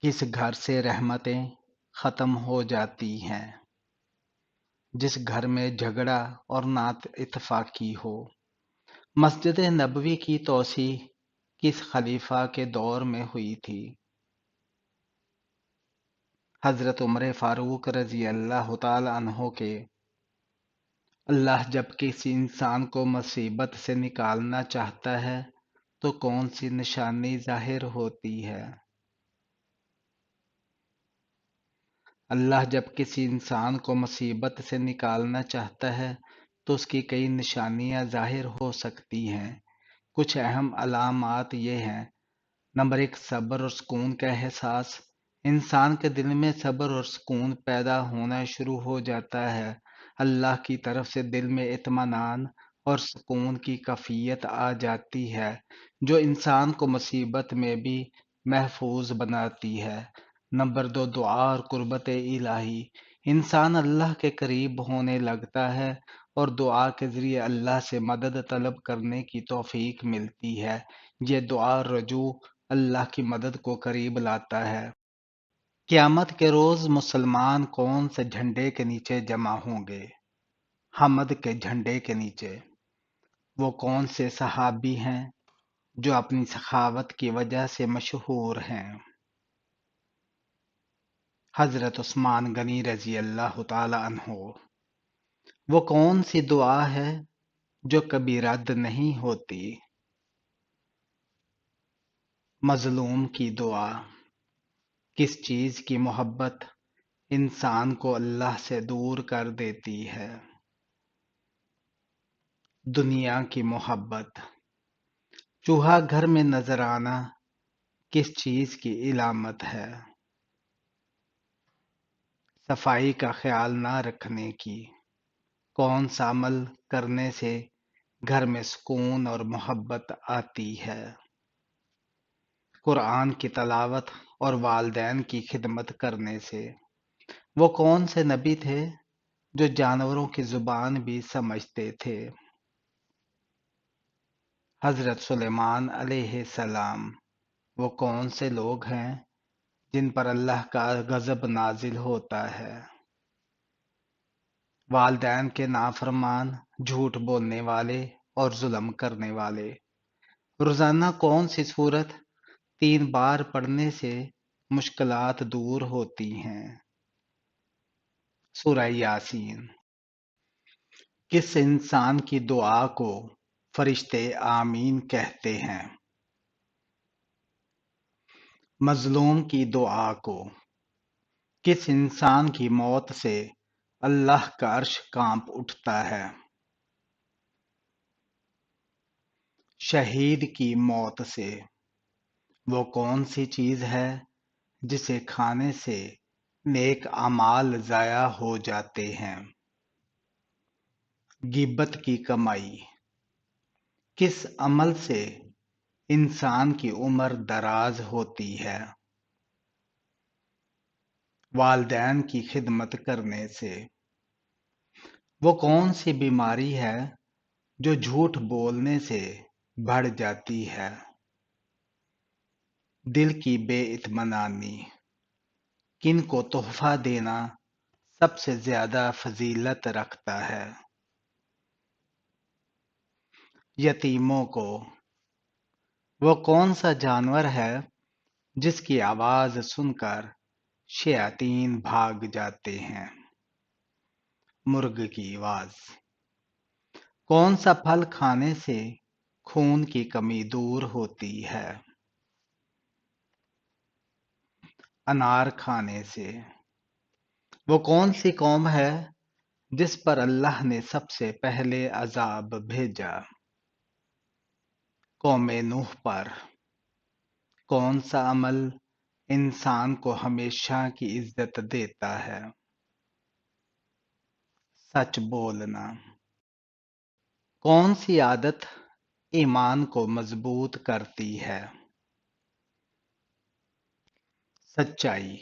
کس گھر سے رحمتیں ختم ہو جاتی ہیں؟ جس گھر میں جھگڑا اور نا اتفاقی ہو۔ مسجد نبوی کی توسیع کس خلیفہ کے دور میں ہوئی تھی؟ حضرت عمر فاروق رضی اللہ تعالی عنہ کے۔ اللہ جب کسی انسان کو مصیبت سے نکالنا چاہتا ہے تو کون سی نشانی ظاہر ہوتی ہے؟ اللہ جب کسی انسان کو مصیبت سے نکالنا چاہتا ہے تو اس کی کئی نشانیاں ظاہر ہو سکتی ہیں۔ کچھ اہم علامات یہ ہیں۔ نمبر 1، صبر اور سکون کا احساس۔ انسان کے دل میں صبر اور سکون پیدا ہونا شروع ہو جاتا ہے۔ اللہ کی طرف سے دل میں اطمینان اور سکون کی کیفیت آ جاتی ہے جو انسان کو مصیبت میں بھی محفوظ بناتی ہے۔ نمبر 2، دعا اور قربت الہی۔ انسان اللہ کے قریب ہونے لگتا ہے اور دعا کے ذریعے اللہ سے مدد طلب کرنے کی توفیق ملتی ہے۔ یہ دعا رجوع اللہ کی مدد کو قریب لاتا ہے۔ قیامت کے روز مسلمان کون سے جھنڈے کے نیچے جمع ہوں گے؟ حمد کے جھنڈے کے نیچے۔ وہ کون سے صحابی ہیں جو اپنی سخاوت کی وجہ سے مشہور ہیں؟ حضرت عثمان غنی رضی اللہ تعالی عنہ۔ وہ کون سی دعا ہے جو کبھی رد نہیں ہوتی؟ مظلوم کی دعا۔ کس چیز کی محبت انسان کو اللہ سے دور کر دیتی ہے؟ دنیا کی محبت۔ چوہا گھر میں نظر آنا کس چیز کی علامت ہے؟ صفائی کا خیال نہ رکھنے کی۔ کون سا عمل کرنے سے گھر میں سکون اور محبت آتی ہے؟ قرآن کی تلاوت اور والدین کی خدمت کرنے سے۔ وہ کون سے نبی تھے جو جانوروں کی زبان بھی سمجھتے تھے؟ حضرت سلیمان علیہ السلام۔ وہ کون سے لوگ ہیں جن پر اللہ کا غضب نازل ہوتا ہے؟ والدین کے نافرمان، جھوٹ بولنے والے اور ظلم کرنے والے۔ روزانہ کون سی سورت 3 بار پڑھنے سے مشکلات دور ہوتی ہیں؟ سورہ یاسین۔ کس انسان کی دعا کو فرشتے آمین کہتے ہیں؟ مظلوم کی دعا کو۔ کس انسان کی موت سے اللہ کا عرش کانپ اٹھتا ہے؟ شہید کی موت سے۔ وہ کون سی چیز ہے جسے کھانے سے نیک اعمال ضائع ہو جاتے ہیں؟ غیبت کی کمائی۔ کس عمل سے انسان کی عمر دراز ہوتی ہے؟ والدین کی خدمت کرنے سے۔ وہ کون سی بیماری ہے جو جھوٹ بولنے سے بڑھ جاتی ہے؟ دل کی بے اطمینانی۔ کن کو تحفہ دینا سب سے زیادہ فضیلت رکھتا ہے؟ یتیموں کو۔ وہ کون سا جانور ہے جس کی آواز سن کر شیاطین بھاگ جاتے ہیں؟ مرغ کی آواز۔ کون سا پھل کھانے سے خون کی کمی دور ہوتی ہے؟ انار کھانے سے۔ وہ کون سی قوم ہے جس پر اللہ نے سب سے پہلے عذاب بھیجا؟ قوم نوح پر۔ کون سا عمل انسان کو ہمیشہ کی عزت دیتا ہے؟ سچ بولنا۔ کون سی عادت ایمان کو مضبوط کرتی ہے؟ سچائی۔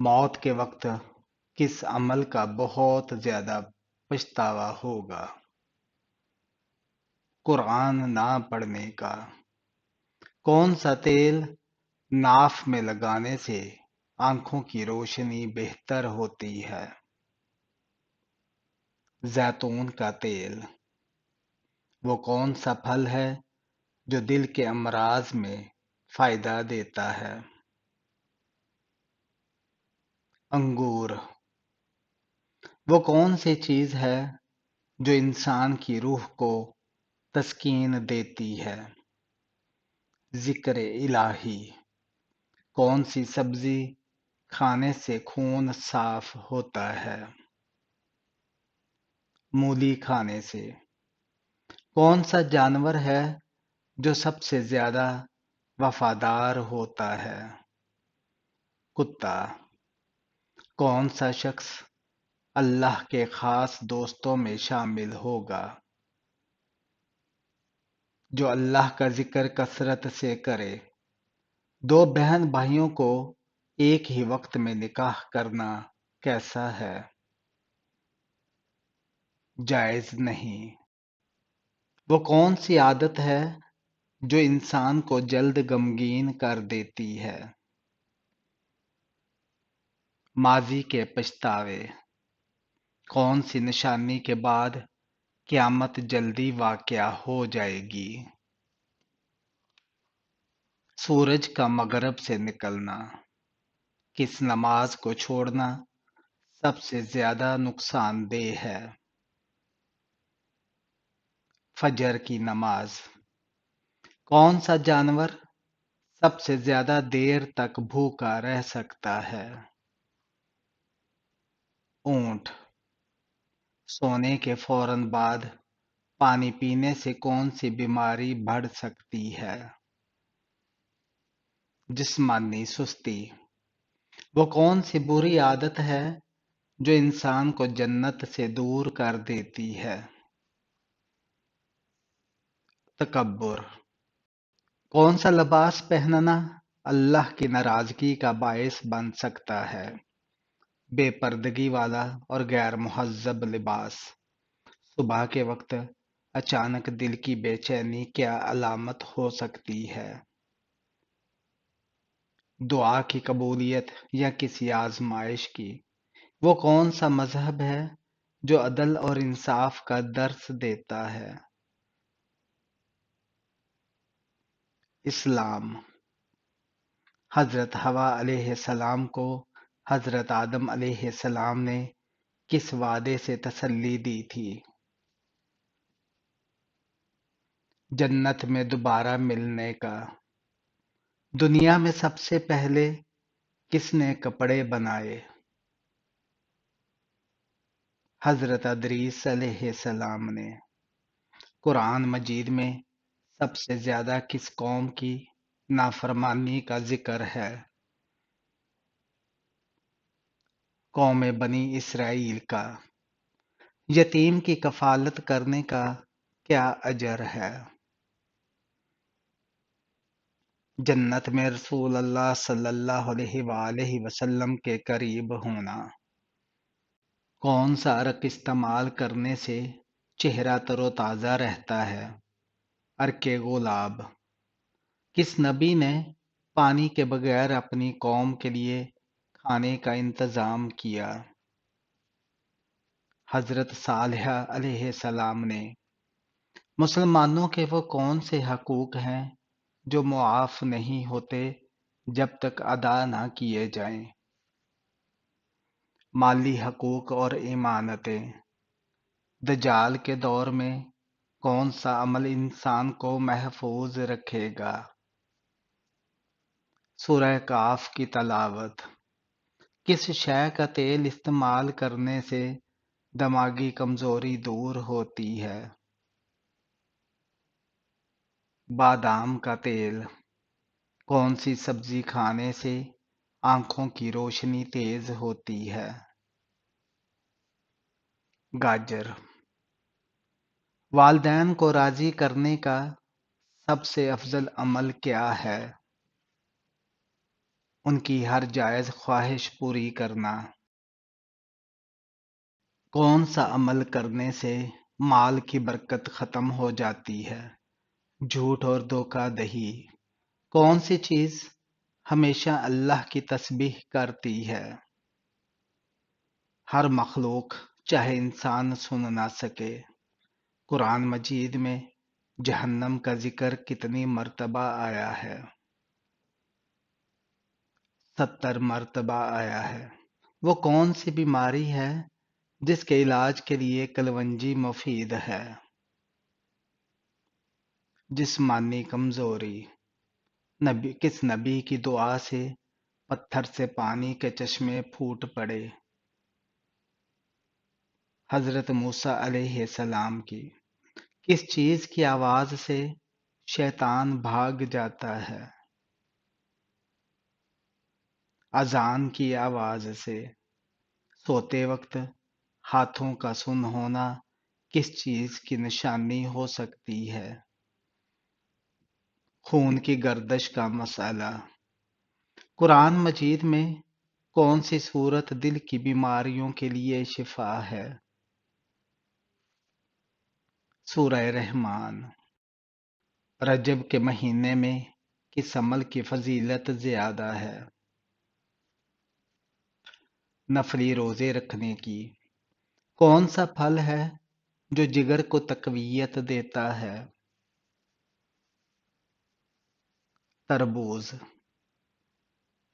موت کے وقت کس عمل کا بہت زیادہ پچھتاوا ہوگا؟ قرآن نہ پڑھنے کا۔ کون سا تیل ناف میں لگانے سے آنکھوں کی روشنی بہتر ہوتی ہے۔ زیتون کا تیل وہ کون سا پھل ہے جو دل کے امراض میں فائدہ دیتا ہے؟ انگور وہ کون سی چیز ہے جو انسان کی روح کو تسکین دیتی ہے؟ ذکر الہی کون سی سبزی کھانے سے خون صاف ہوتا ہے؟ مولی کھانے سے۔ کون سا جانور ہے جو سب سے زیادہ وفادار ہوتا ہے؟ کتا۔ کون سا شخص اللہ کے خاص دوستوں میں شامل ہوگا؟ جو اللہ کا ذکر کثرت سے کرے۔ دو بہن بھائیوں کو ایک ہی وقت میں نکاح کرنا کیسا ہے؟ جائز نہیں۔ وہ کون سی عادت ہے جو انسان کو جلد غمگین کر دیتی ہے؟ ماضی کے پچھتاوے کون سی نشانی کے بعد قیامت جلدی واقع ہو جائے گی؟ سورج کا مغرب سے نکلنا۔ کس نماز کو چھوڑنا سب سے زیادہ نقصان دہ ہے؟ فجر کی نماز۔ کون سا جانور سب سے زیادہ دیر تک بھوکا رہ سکتا ہے؟ اونٹ۔ سونے کے فوراً بعد پانی پینے سے کون سی بیماری بڑھ سکتی ہے؟ جسمانی سستی۔ وہ کون سی بری عادت ہے جو انسان کو جنت سے دور کر دیتی ہے؟ تکبر۔ کون سا لباس پہننا اللہ کی ناراضگی کا باعث بن سکتا ہے؟ بے پردگی والا اور غیر مہذب لباس۔ صبح کے وقت اچانک دل کی بے چینی کیا علامت ہو سکتی ہے؟ دعا کی قبولیت یا کسی آزمائش کی۔ وہ کون سا مذہب ہے جو عدل اور انصاف کا درس دیتا ہے؟ اسلام۔ حضرت حوا علیہ السلام کو حضرت آدم علیہ السلام نے کس وعدے سے تسلی دی تھی؟ جنت میں دوبارہ ملنے کا۔ دنیا میں سب سے پہلے کس نے کپڑے بنائے؟ حضرت ادریس علیہ السلام نے۔ قرآن مجید میں سب سے زیادہ کس قوم کی نافرمانی کا ذکر ہے؟ قوم بنی اسرائیل کا۔ یتیم کی کفالت کرنے کا کیا اجر ہے؟ جنت میں رسول اللہ صلی اللہ علیہ وآلہ وسلم کے قریب ہونا۔ کون سا عرق استعمال کرنے سے چہرہ تر و تازہ رہتا ہے؟ عرق گلاب۔ کس نبی نے پانی کے بغیر اپنی قوم کے لیے کھانے کا انتظام کیا؟ حضرت صالحہ علیہ السلام نے۔ مسلمانوں کے وہ کون سے حقوق ہیں جو معاف نہیں ہوتے جب تک ادا نہ کیے جائیں؟ مالی حقوق اور امانتیں۔ دجال کے دور میں کون سا عمل انسان کو محفوظ رکھے گا؟ سورہ کاف کی تلاوت۔ کس شے کا تیل استعمال کرنے سے دماغی کمزوری دور ہوتی ہے؟ بادام کا تیل۔ کون سی سبزی کھانے سے آنکھوں کی روشنی تیز ہوتی ہے؟ گاجر۔ والدین کو راضی کرنے کا سب سے افضل عمل کیا ہے؟ ان کی ہر جائز خواہش پوری کرنا۔ کون سا عمل کرنے سے مال کی برکت ختم ہو جاتی ہے؟ جھوٹ اور دھوکہ دہی۔ کون سی چیز ہمیشہ اللہ کی تسبیح کرتی ہے۔ ہر مخلوق چاہے انسان سن نہ سکے۔ قرآن مجید میں جہنم کا ذکر کتنی مرتبہ آیا ہے؟ 70 مرتبہ آیا ہے۔ وہ کون سی بیماری ہے جس کے علاج کے لیے کلونجی مفید ہے؟ جسمانی کمزوری۔ کس نبی کی دعا سے پتھر سے پانی کے چشمے پھوٹ پڑے؟ حضرت موسیٰ علیہ السلام کی۔ کس چیز کی آواز سے شیطان بھاگ جاتا ہے؟ اذان کی آواز سے۔ سوتے وقت ہاتھوں کا سن ہونا کس چیز کی نشانی ہو سکتی ہے؟ خون کی گردش کا مسئلہ۔ قرآن مجید میں کون سی صورت دل کی بیماریوں کے لیے شفا ہے؟ سورہ رحمان۔ رجب کے مہینے میں کس عمل کی فضیلت زیادہ ہے؟ نفلی روزے رکھنے کی۔ کون سا پھل ہے جو جگر کو تقویت دیتا ہے؟ تربوز۔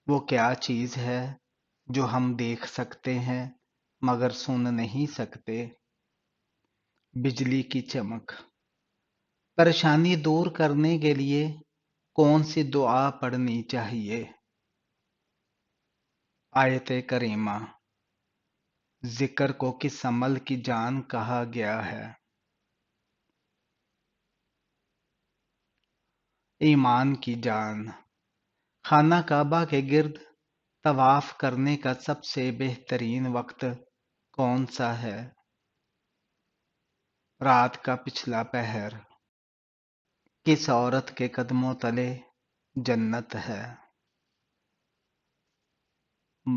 وہ کیا چیز ہے جو ہم دیکھ سکتے ہیں مگر سن نہیں سکتے؟ بجلی کی چمک۔ پریشانی دور کرنے کے لیے کون سی دعا پڑھنی چاہیے؟ آیت کریمہ۔ ذکر کو کس عمل کی جان کہا گیا ہے؟ ایمان کی جان۔ خانہ کعبہ کے گرد طواف کرنے کا سب سے بہترین وقت کون سا ہے؟ رات کا پچھلا پہر۔ کس عورت کے قدموں تلے جنت ہے؟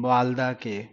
والدہ کے۔